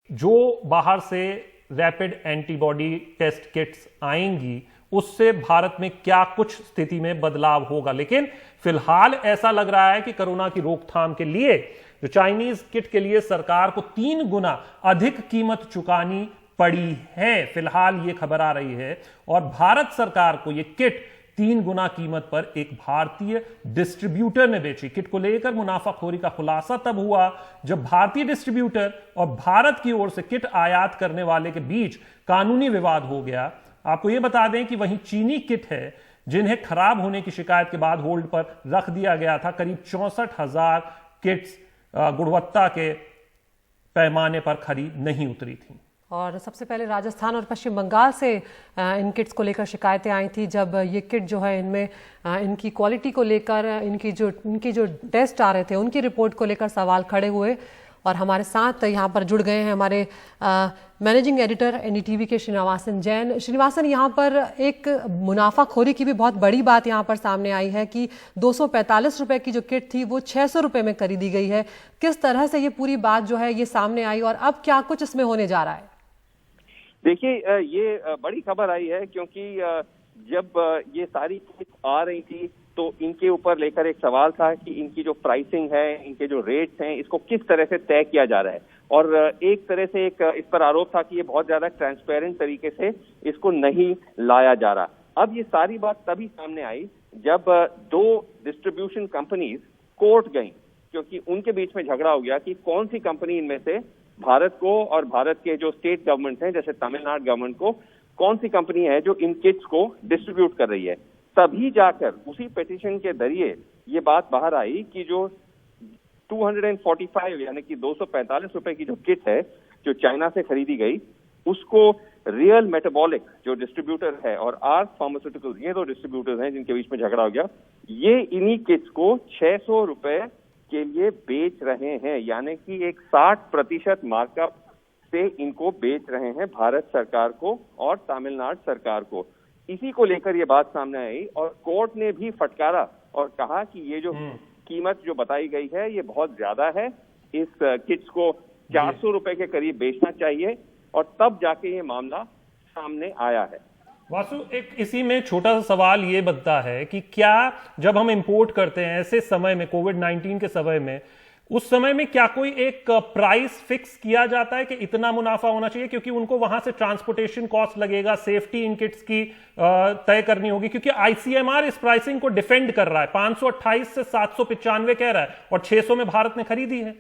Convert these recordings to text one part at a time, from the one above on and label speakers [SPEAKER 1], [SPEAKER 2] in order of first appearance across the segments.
[SPEAKER 1] जो बाहर से रैपिड एंटीबॉडी टेस्ट किट्स आएंगी उससे भारत में क्या कुछ स्थिति में बदलाव होगा। लेकिन फिलहाल ऐसा लग रहा है कि कोरोना की रोकथाम के लिए जो चाइनीज किट के लिए सरकार को 3 गुना अधिक कीमत चुकानी पड़ी है, फिलहाल यह खबर आ रही है। और भारत सरकार को यह किट 3 गुना कीमत पर एक भारतीय डिस्ट्रीब्यूटर ने बेची। किट को लेकर मुनाफाखोरी का खुलासा तब हुआ जब भारतीय डिस्ट्रीब्यूटर और भारत की ओर से किट आयात करने वाले के बीच कानूनी विवाद हो गया। आपको यह बता दें कि वहीं चीनी किट है जिन्हें खराब होने की शिकायत के बाद होल्ड पर रख दिया गया था। करीब 64,000 किट्स गुणवत्ता के पैमाने पर खरी नहीं उतरी थी।
[SPEAKER 2] और सबसे पहले राजस्थान और पश्चिम बंगाल से इन किट्स को लेकर शिकायतें आई थी। जब ये किट जो है इनमें इनकी क्वालिटी को लेकर इनकी जो टेस्ट आ रहे थे उनकी रिपोर्ट को लेकर सवाल खड़े हुए। और हमारे साथ यहाँ पर जुड़ गए हैं हमारे मैनेजिंग एडिटर एनडीटीवी के श्रीनिवासन जैन। श्रीनिवासन, यहाँ पर एक मुनाफाखोरी की भी बहुत बड़ी बात यहाँ पर सामने आई है कि 245 रुपए की जो किट थी वो 600 रुपए में खरीदी गई है। किस तरह से ये पूरी बात जो है ये सामने आई और अब क्या कुछ इसमें होने जा रहा है?
[SPEAKER 3] देखिए, ये बड़ी खबर आई है क्योंकि जब ये सारी किट आ रही थी तो इनके ऊपर लेकर एक सवाल था कि इनकी जो प्राइसिंग है, इनके जो रेट्स हैं, इसको किस तरह से तय किया जा रहा है। और एक तरह से एक इस पर आरोप था कि ये बहुत ज्यादा ट्रांसपेरेंट तरीके से इसको नहीं लाया जा रहा। अब ये सारी बात तभी सामने आई जब 2 डिस्ट्रीब्यूशन कंपनीज कोर्ट गई, क्योंकि उनके बीच में झगड़ा हो गया कि कौन सी कंपनी इनमें से भारत को और भारत के जो स्टेट गवर्नमेंट हैं जैसे तमिलनाडु गवर्नमेंट को, कौन सी कंपनी है जो इन किट्स को डिस्ट्रीब्यूट कर रही है। तभी जाकर उसी पिटीशन के जरिए ये बात बाहर आई कि जो 245 यानी कि 245 रुपए की जो किट है जो चाइना से खरीदी गई, उसको रियल मेटाबॉलिक जो डिस्ट्रीब्यूटर है और आर्क फार्मास्यूटिकल, ये 2 डिस्ट्रीब्यूटर्स हैं जिनके बीच में झगड़ा हो गया, ये इन्हीं किट्स को 600 रुपए के लिए बेच रहे हैं। यानी कि एक 60% मार्कअप से इनको बेच रहे हैं भारत सरकार को और तमिलनाडु सरकार को। इसी को लेकर ये बात सामने आई और कोर्ट ने भी फटकारा और कहा कि ये जो कीमत जो बताई गई है ये बहुत ज्यादा है, इस किट्स को 400 रुपए के करीब बेचना चाहिए। और तब जाके ये मामला सामने आया है।
[SPEAKER 1] वासु, एक इसी में छोटा सा सवाल ये बनता है कि क्या जब हम इंपोर्ट करते हैं ऐसे समय में, कोविड-19 के समय में, उस समय में क्या कोई एक प्राइस फिक्स किया जाता है कि इतना मुनाफा होना चाहिए? क्योंकि उनको वहां से ट्रांसपोर्टेशन कॉस्ट लगेगा, सेफ्टी इन किट्स की तय करनी होगी, क्योंकि आईसीएमआर इस प्राइसिंग को डिफेंड कर रहा है। 528 से 795 कह रहा है और 600 में भारत ने खरीदी है।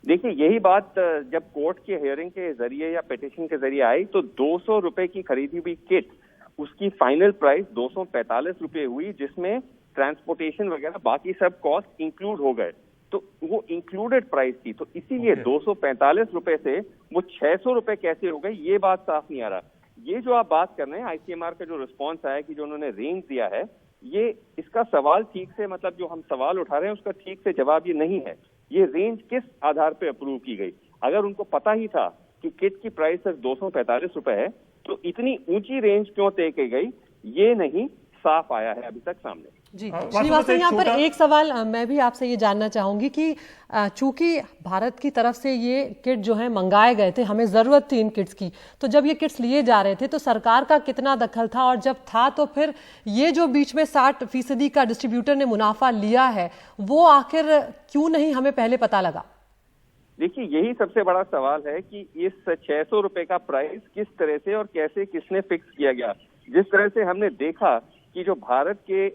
[SPEAKER 3] देखिए, यही बात जब कोर्ट के हियरिंग के जरिए या पिटीशन के जरिए आई तो 200 रुपए की खरीदी हुई किट, उसकी फाइनल प्राइस 245 रुपए हुई, जिसमें ट्रांसपोर्टेशन वगैरह बाकी सब कॉस्ट इंक्लूड हो गए। तो वो इंक्लूडेड प्राइस थी, तो इसीलिए 245 रुपए से वो 600 रुपए कैसे हो गए, ये बात साफ नहीं आ रहा। ये जो आप बात कर रहे हैं, आईसीएमआर का जो रिस्पॉन्स आया कि जो उन्होंने रेंज दिया है, ये इसका सवाल ठीक से, मतलब जो हम सवाल उठा रहे हैं उसका ठीक से जवाब ये नहीं है। ये रेंज किस आधार पे अप्रूव की गई? अगर उनको पता ही था कि किट की प्राइस सिर्फ 245 रुपए है तो इतनी ऊंची रेंज क्यों तय की गई, ये नहीं साफ आया है अभी तक सामने।
[SPEAKER 2] जी श्रीनिवासन, यहाँ पर एक सवाल मैं भी आपसे ये जानना चाहूंगी कि चूंकि भारत की तरफ से ये किट जो है मंगाए गए थे, हमें जरूरत थी इन किट्स की, तो जब ये किट्स लिए जा रहे थे तो सरकार का कितना दखल था? और जब था तो फिर ये जो बीच में 60% का डिस्ट्रीब्यूटर ने मुनाफा लिया है, वो आखिर क्यों नहीं हमें पहले पता लगा?
[SPEAKER 3] देखिए, यही सबसे बड़ा सवाल है कि इस 600 रुपए का प्राइस किस तरह से और कैसे किसने फिक्स किया गया। जिस तरह से हमने देखा कि जो भारत के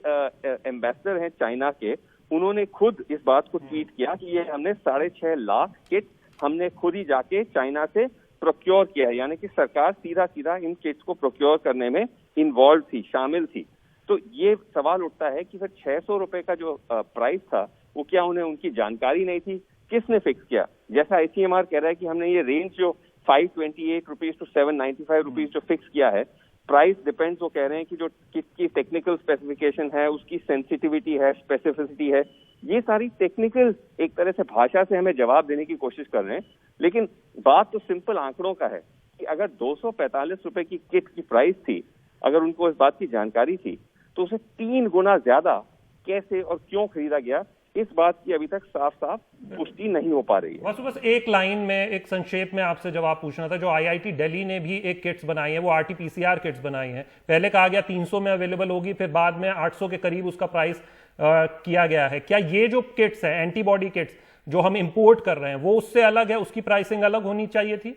[SPEAKER 3] एम्बेसडर हैं चाइना के, उन्होंने खुद इस बात को ट्वीट किया कि ये हमने 6.5 लाख किट हमने खुद ही जाके चाइना से प्रोक्योर किया है। यानी कि सरकार सीधा इन किट्स को प्रोक्योर करने में इन्वॉल्व थी, शामिल थी। तो ये सवाल उठता है कि फिर 600 रुपए का जो प्राइस था वो क्या उन्हें उनकी जानकारी नहीं थी? किसने फिक्स किया? जैसा आईसीएमआर कह रहा है कि हमने ये रेंज जो 528 रुपीज टू 795 रुपीज जो फिक्स किया है, प्राइस डिपेंड्स, वो कह रहे हैं कि जो किसकी टेक्निकल स्पेसिफिकेशन है, उसकी सेंसिटिविटी है, स्पेसिफिसिटी है, ये सारी टेक्निकल एक तरह से भाषा से हमें जवाब देने की कोशिश कर रहे हैं। लेकिन बात तो सिंपल आंकड़ों का है कि अगर 245 रुपए की किट की प्राइस थी, अगर उनको इस बात की जानकारी थी, तो उसे 3 गुना ज्यादा कैसे और क्यों खरीदा गया, इस बात की अभी तक साफ साफ पुष्टि नहीं हो पा रही है।
[SPEAKER 1] बस एक लाइन में, एक संक्षेप में आपसे जवाब पूछना था। जो आईआईटी दिल्ली ने भी एक किट्स बनाई है, वो आरटीपीसीआर किट्स बनाई है। पहले कहा गया 300 में अवेलेबल होगी, फिर बाद में 800 के करीब उसका प्राइस किया गया है। क्या ये जो किट्स है, एंटीबॉडी किट्स जो हम इंपोर्ट कर रहे हैं, वो उससे अलग है, उसकी प्राइसिंग अलग होनी चाहिए थी?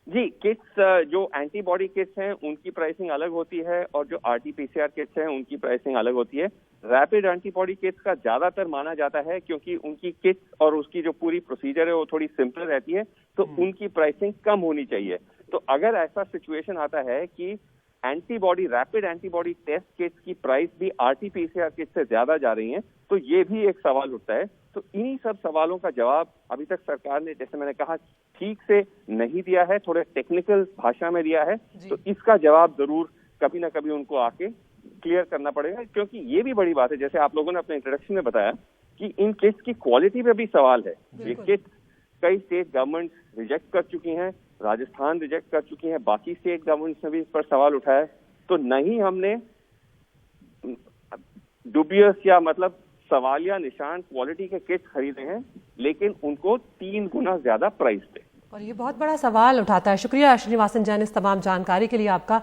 [SPEAKER 3] जी, किट्स जो एंटीबॉडी किट्स हैं उनकी प्राइसिंग अलग होती है, और जो आरटीपीसीआर किट्स हैं उनकी प्राइसिंग अलग होती है। रैपिड एंटीबॉडी किट्स का ज्यादातर माना जाता है क्योंकि उनकी किट्स और उसकी जो पूरी प्रोसीजर है वो थोड़ी सिंपल रहती है, तो उनकी प्राइसिंग कम होनी चाहिए। तो अगर ऐसा सिचुएशन आता है कि रैपिड एंटीबॉडी टेस्ट किट्स की प्राइस भी आरटीपीसीआर किट से ज्यादा जा रही है, तो ये भी एक सवाल उठता है। तो इन्हीं सब सवालों का जवाब अभी तक सरकार ने, जैसे मैंने कहा, ठीक से नहीं दिया है, थोड़े टेक्निकल भाषा में दिया है। तो इसका जवाब जरूर कभी ना कभी उनको आके क्लियर करना पड़ेगा, क्योंकि ये भी बड़ी बात है, जैसे आप लोगों ने अपने इंट्रोडक्शन में बताया कि इन किट्स की क्वालिटी पे भी सवाल है। ये किट कई स्टेट गवर्नमेंट रिजेक्ट कर चुकी हैं, राजस्थान रिजेक्ट कर चुकी है, बाकी स्टेट गवर्नमेंट्स ने भी इस पर सवाल उठाया। तो नहीं हमने डुबियस या मतलब सवालिया निशान क्वालिटी के किट्स खरीदे हैं, लेकिन उनको 3 गुना ज्यादा प्राइस पे।
[SPEAKER 2] और ये बहुत बड़ा सवाल उठाता है। शुक्रिया श्रीनिवासन जैन, इस तमाम जानकारी के लिए आपका।